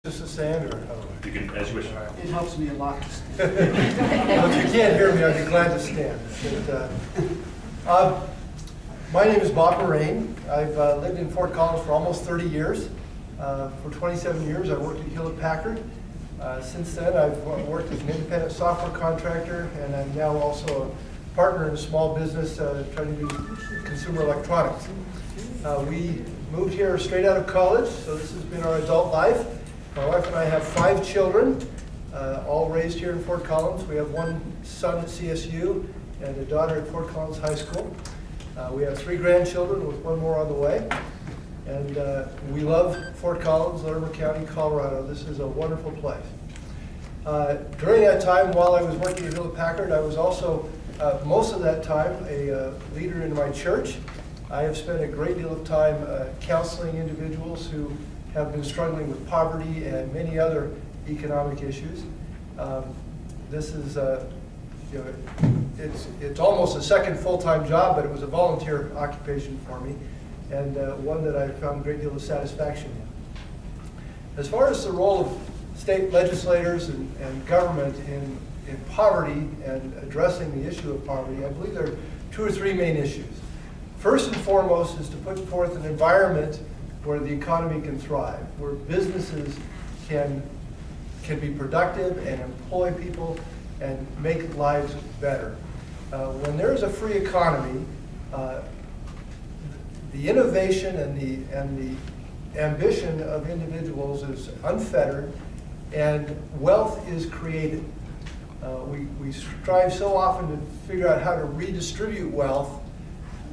Just a stand, or how? You can, as you wish. It helps me a lot to stand. Well, if you can't hear me, I'd be glad to stand. My name is Bob Morain. I've lived in Fort Collins for almost 30 years. For 27 years, I worked at Hewlett-Packard. Since then, I've worked as an independent software contractor, and I'm now also a partner in a small business trying to do consumer electronics. We moved here straight out of college, so this has been our adult life. My wife and I have 5 children, all raised here in Fort Collins. We have one son at CSU and a daughter at Fort Collins High School. We have 3 grandchildren with one more on the way. And we love Fort Collins, Larimer County, Colorado. This is a wonderful place. During that time, while I was working at Hewlett-Packard, I was also, most of that time, a leader in my church. I have spent a great deal of time counseling individuals who have been struggling with poverty and many other economic issues. This is, it's almost a second full-time job, but it was a volunteer occupation for me, and one that I found a great deal of satisfaction in. As far as the role of state legislators and government in poverty and addressing the issue of poverty, I believe there are 2 or 3 main issues. First and foremost is to put forth an environment where the economy can thrive, where businesses can be productive and employ people and make lives better. When there's a free economy, the innovation and the ambition of individuals is unfettered, and wealth is created. We strive so often to figure out how to redistribute wealth,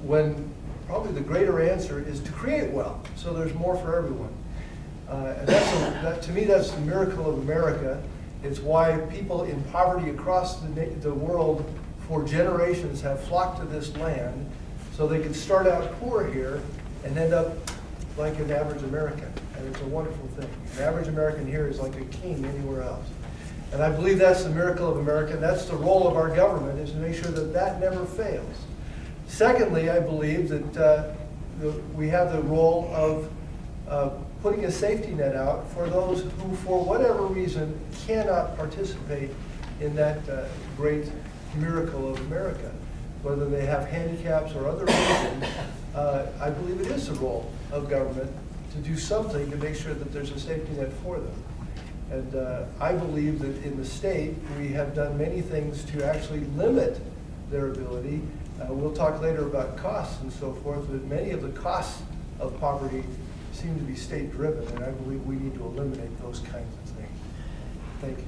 when probably the greater answer is to create wealth, so there's more for everyone. And to me, that's the miracle of America. It's why people in poverty across the world for generations have flocked to this land, so they could start out poor here and end up like an average American. And it's a wonderful thing. An average American here is like a king anywhere else. And I believe that's the miracle of America, and that's the role of our government, is to make sure that that never fails. Secondly, I believe that we have the role of putting a safety net out for those who, for whatever reason, cannot participate in that great miracle of America. Whether they have handicaps or other reasons, I believe it is the role of government to do something to make sure that there's a safety net for them. And I believe that in the state, we have done many things to actually limit their ability. We'll talk later about costs and so forth, but many of the costs of poverty seem to be state-driven, and I believe we need to eliminate those kinds of things. Thank you.